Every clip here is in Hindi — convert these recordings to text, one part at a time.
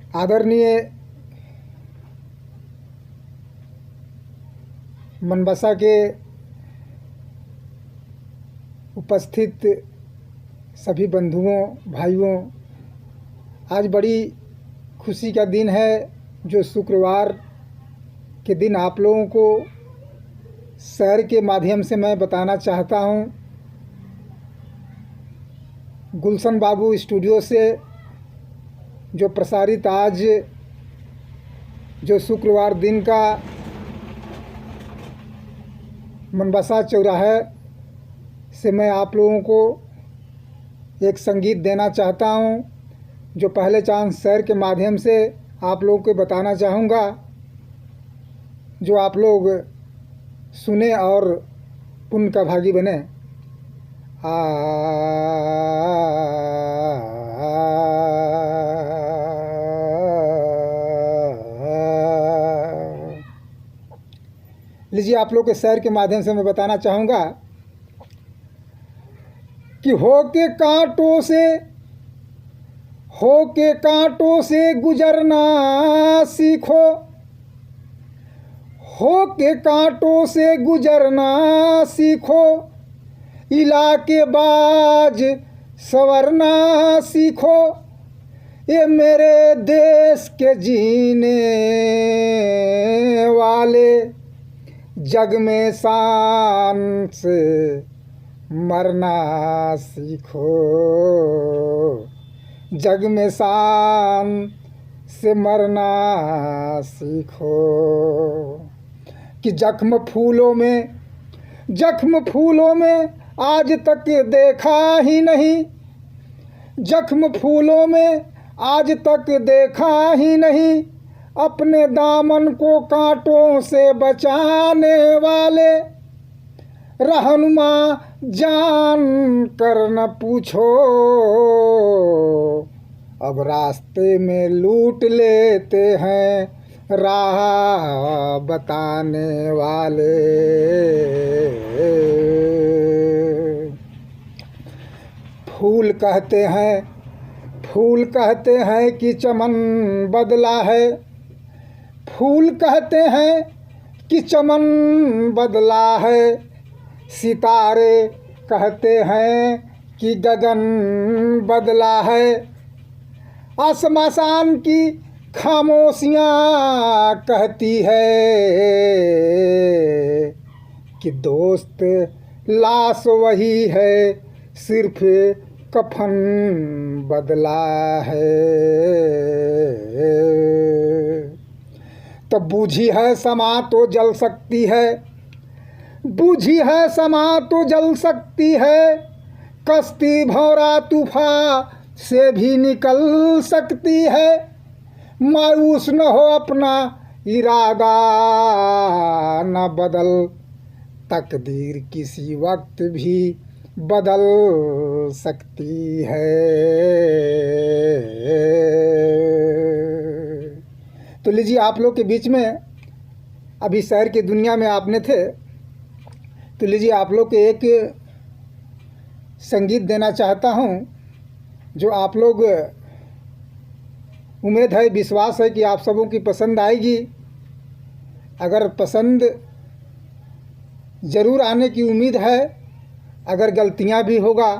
आदरणीय मनबसा के उपस्थित सभी बंधुओं भाइयों, आज बड़ी खुशी का दिन है जो शुक्रवार के दिन आप लोगों को शहर के माध्यम से मैं बताना चाहता हूँ। गुलशन बाबू स्टूडियो से जो प्रसारित आज जो शुक्रवार दिन का मनबसा चौराहे से मैं आप लोगों को एक संगीत देना चाहता हूं, जो पहले चांस शहर के माध्यम से आप लोगों को बताना चाहूँगा, जो आप लोग सुने और पुण्य का भागी बने। लीजिए, आप लोग के शहर के माध्यम से मैं बताना चाहूँगा कि हो के कांटों से गुजरना सीखो, हो के कांटों से गुजरना सीखो, इलाके बाज संवरना सीखो, ये मेरे देश के जीने वाले जग में शान से मरना सीखो, जग में शान से मरना सीखो। कि जख्म फूलों में आज तक देखा ही नहीं, जख्म फूलों में आज तक देखा ही नहीं, अपने दामन को कांटों से बचाने वाले रहनुमा जान कर न पूछो, अब रास्ते में लूट लेते हैं राह बताने वाले। फूल कहते हैं कि चमन बदला है, फूल कहते हैं कि चमन बदला है, सितारे कहते हैं कि गगन बदला है, आसमान की खामोशियाँ कहती है कि दोस्त लाश वही है, सिर्फ कफन बदला है। तो बूझी है समा तो जल सकती है, बूझी है समा तो जल सकती है, कश्ती भौरा तूफान से भी निकल सकती है, मायूस न हो अपना इरादा न बदल, तकदीर किसी वक्त भी बदल सकती है। तो लीजिए, आप लोग के बीच में अभी शहर की दुनिया में आपने थे, तो लीजिए आप लोग के एक संगीत देना चाहता हूँ, जो आप लोग उम्मीद है, विश्वास है कि आप सबों की पसंद आएगी। अगर पसंद ज़रूर आने की उम्मीद है, अगर गलतियाँ भी होगा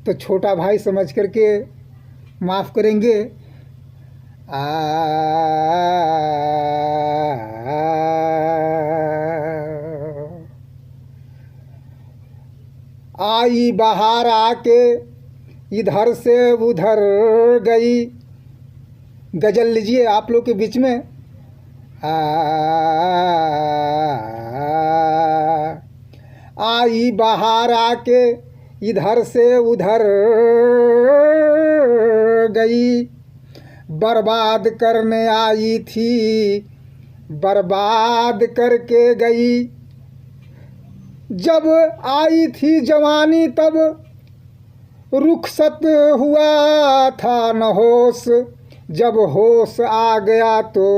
तो छोटा भाई समझ करके माफ़ करेंगे। आई बाहर आके इधर से उधर गई, गजल लीजिए आप लोग के बीच में। आई बाहर आके इधर से उधर गई, बर्बाद करने आई थी बर्बाद करके गई, जब आई थी जवानी तब रुखसत हुआ था न होश, जब होश आ गया तो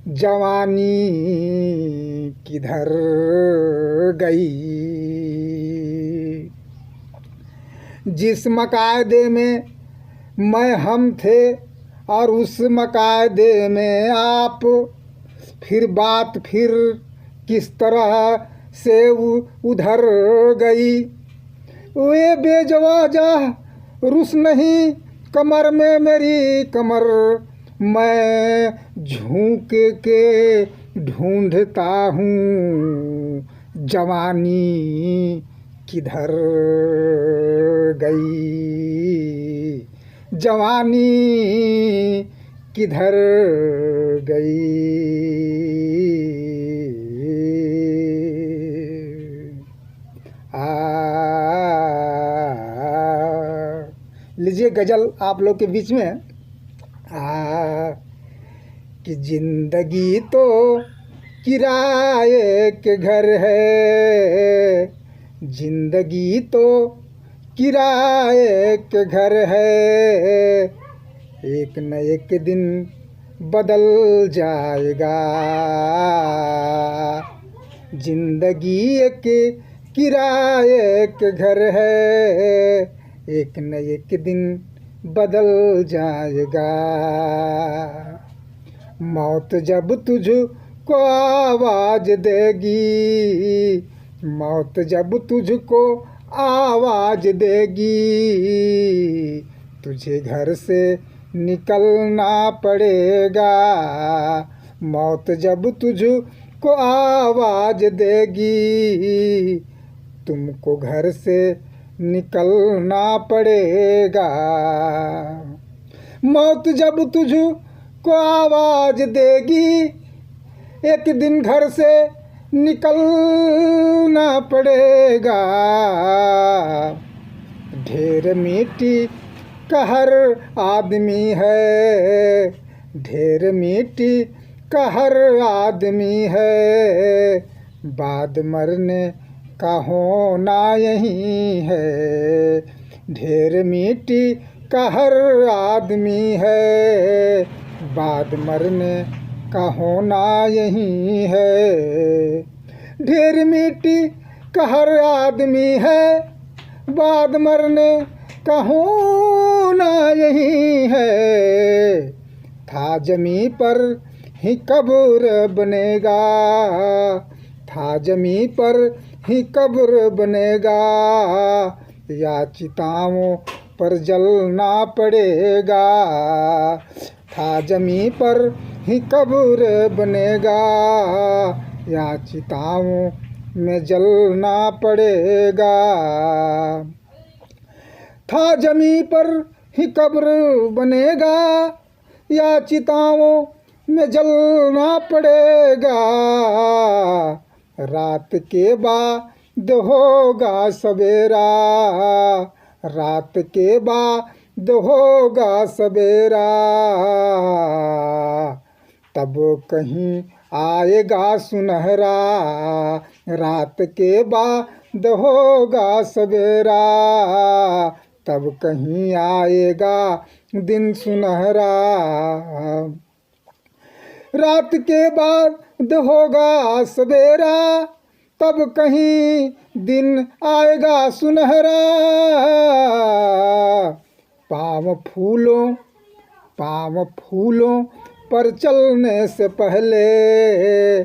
जवानी किधर गई। जिस मकायदे में मैं हम थे और उस मकायदे में आप फिर बात फिर किस तरह से उधर गई। वे बेजवाजा रुस नहीं कमर में मेरी कमर, मैं झूक के ढूंढता हूँ जवानी किधर गई, जवानी किधर गई। लीजिए गज़ल आप लोग के बीच में। कि जिंदगी तो किराए के घर है, जिंदगी तो किराए के घर है, एक न एक दिन बदल जाएगा। जिंदगी एक किराए के घर है, एक न एक दिन बदल जाएगा। मौत जब तुझको आवाज देगी, मौत जब तुझको आवाज देगी, तुझे घर से निकलना पड़ेगा। मौत जब तुझको आवाज देगी, तुमको घर से निकलना पड़ेगा। मौत जब तुझको आवाज देगी, एक दिन घर से निकलना पड़ेगा। ढेर मिट्टी का हर आदमी है, ढेर मिट्टी का हर आदमी है, बाद मरने का होना यही है। ढेर मिट्टी का हर आदमी है, बाद मरने का होना यही है। ढेर मिट्टी का हर आदमी है, बाद मरने का होना यही है। था जमी पर ही कब्र बनेगा, था जमी पर ही कब्र बनेगा, या चिताओं पर जलना पड़ेगा। था जमी पर ही कब्र बनेगा, या चिताओं में जलना पड़ेगा। था जमी पर ही कब्र बनेगा, या चिताओं में जलना पड़ेगा। रात के बाद होगा सवेरा, रात के बाद होगा सवेरा, तब कहीं आएगा सुनहरा। रात के बाद होगा सवेरा, तब कहीं आएगा दिन सुनहरा। रात के बाद होगा सवेरा, तब कहीं दिन आएगा सुनहरा। पाँव फूलों पर चलने से पहले,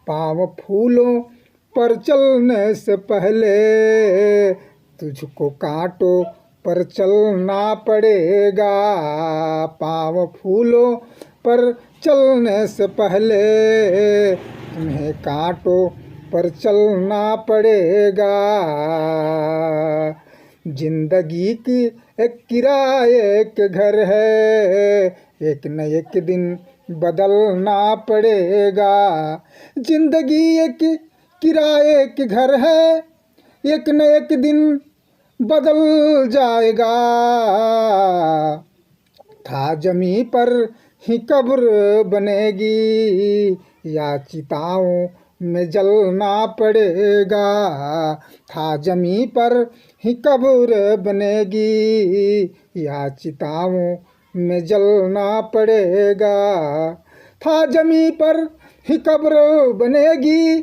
पाँव फूलों पर चलने से पहले, तुझको कांटों पर चलना पड़ेगा। पाँव फूलों पर चलने से पहले, तुम्हें कांटों पर चलना पड़ेगा। जिंदगी की एक किराए के घर है, एक न एक दिन बदलना पड़ेगा। जिंदगी एक किराए के घर है, एक न एक दिन बदल जाएगा। था जमी पर ही कब्र बनेगी, या चिताओं में जलना पड़ेगा। था जमी पर ही कब्र बनेगी, या चिताओं में जलना पड़ेगा। था जमी पर ही कब्र बनेगी,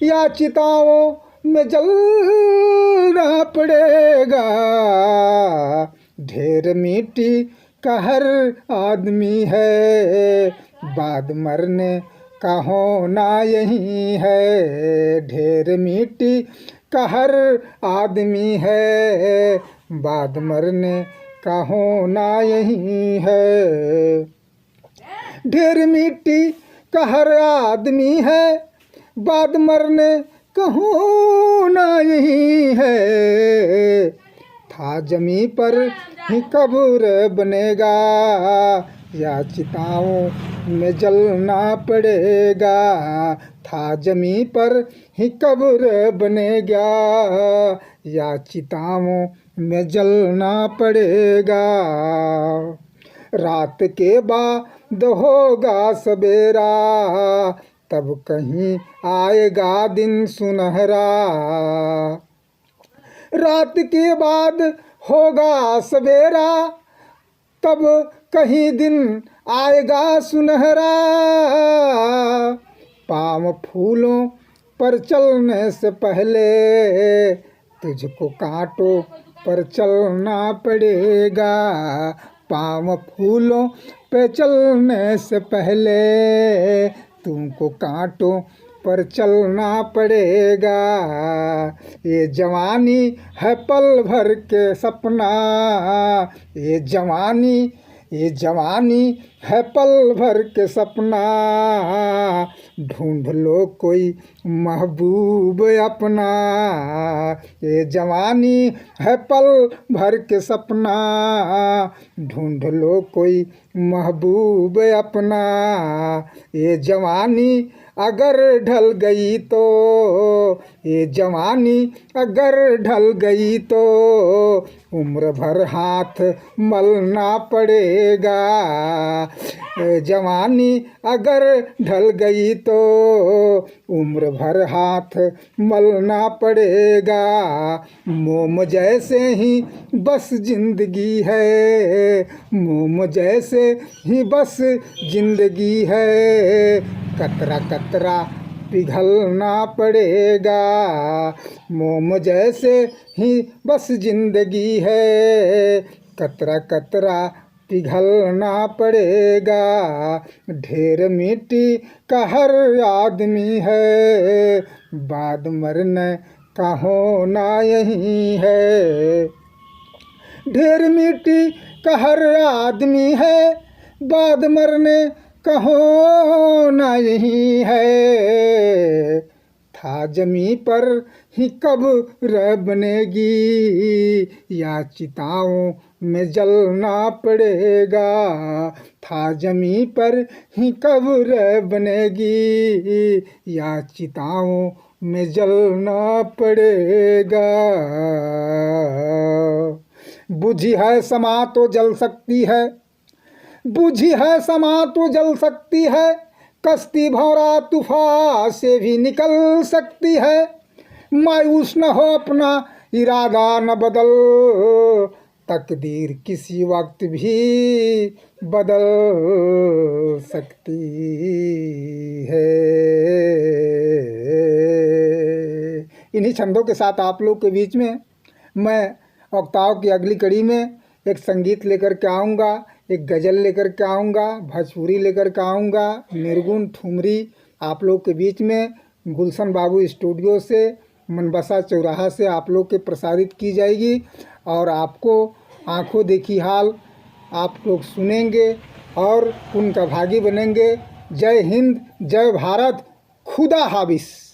या चिताओं में जलना पड़ेगा। ढेर मिट्टी का हर आदमी है, बाद मरने का होना यही है। ढेर मिट्टी का हर आदमी है, बाद मरने का होना यही है। ढेर मिट्टी का हर आदमी है, बाद मरने का होना यही है। था जमी पर ही कब्र बनेगा, या चिताओं में जलना पड़ेगा। था जमी पर ही कब्र बनेगा, या चिताओं में जलना पड़ेगा। रात के बाद होगा सवेरा, तब कहीं आएगा दिन सुनहरा। रात के बाद होगा सवेरा, तब कहीं दिन आएगा सुनहरा। पाँव फूलों पर चलने से पहले, तुझको कांटों पर चलना पड़ेगा। पाँव फूलों पे चलने से पहले, तुमको कांटों पर चलना पड़ेगा। ये जवानी है पल भर के सपना, ये जवानी है पल भर के सपना। ढूंढ लो कोई महबूब अपना, ये जवानी है पल भर के सपना। ढूंढ लो कोई महबूब अपना। ये जवानी अगर ढल गई तो, ये जवानी अगर ढल गई तो, उम्र भर हाथ मलना पड़ेगा। जवानी अगर ढल गई तो, उम्र भर हाथ मलना पड़ेगा। मोम जैसे ही बस जिंदगी है, मोम जैसे ही बस जिंदगी है। कतरा कतरा पिघलना पड़ेगा, मोम जैसे ही बस जिंदगी है। कतरा कतरा पिघलना पड़ेगा। ढेर मिट्टी का हर आदमी है, बाद मरने का होना यही है। ढेर मिट्टी का हर आदमी है, बाद मरने का होना यही है। था जमी पर ही कब्र बनेगी, या चिताओं में जलना पड़ेगा। था जमी पर ही कब्र बनेगी, या चिताओं में जलना पड़ेगा। बुझी है समा तो जल सकती है, बुझी है समा तो जल सकती है। कश्ती भौरा तूफान से भी निकल सकती है। मायूस न हो अपना इरादा न बदल, तकदीर किसी वक्त भी बदल सकती है। इन्हीं छंदों के साथ आप लोग के बीच में मैं वक्ताओं की अगली कड़ी में एक संगीत लेकर के आऊँगा, एक गज़ल लेकर के आऊँगा, भोजपुरी लेकर के आऊँगा, निर्गुण ठुमरी आप लोग के बीच में गुलशन बाबू स्टूडियो से मनबसा चौराहा से आप लोग के प्रसारित की जाएगी। और आपको आंखों देखी हाल आप लोग सुनेंगे और उनका भागी बनेंगे। जय हिंद, जय भारत, खुदा हाफिज़।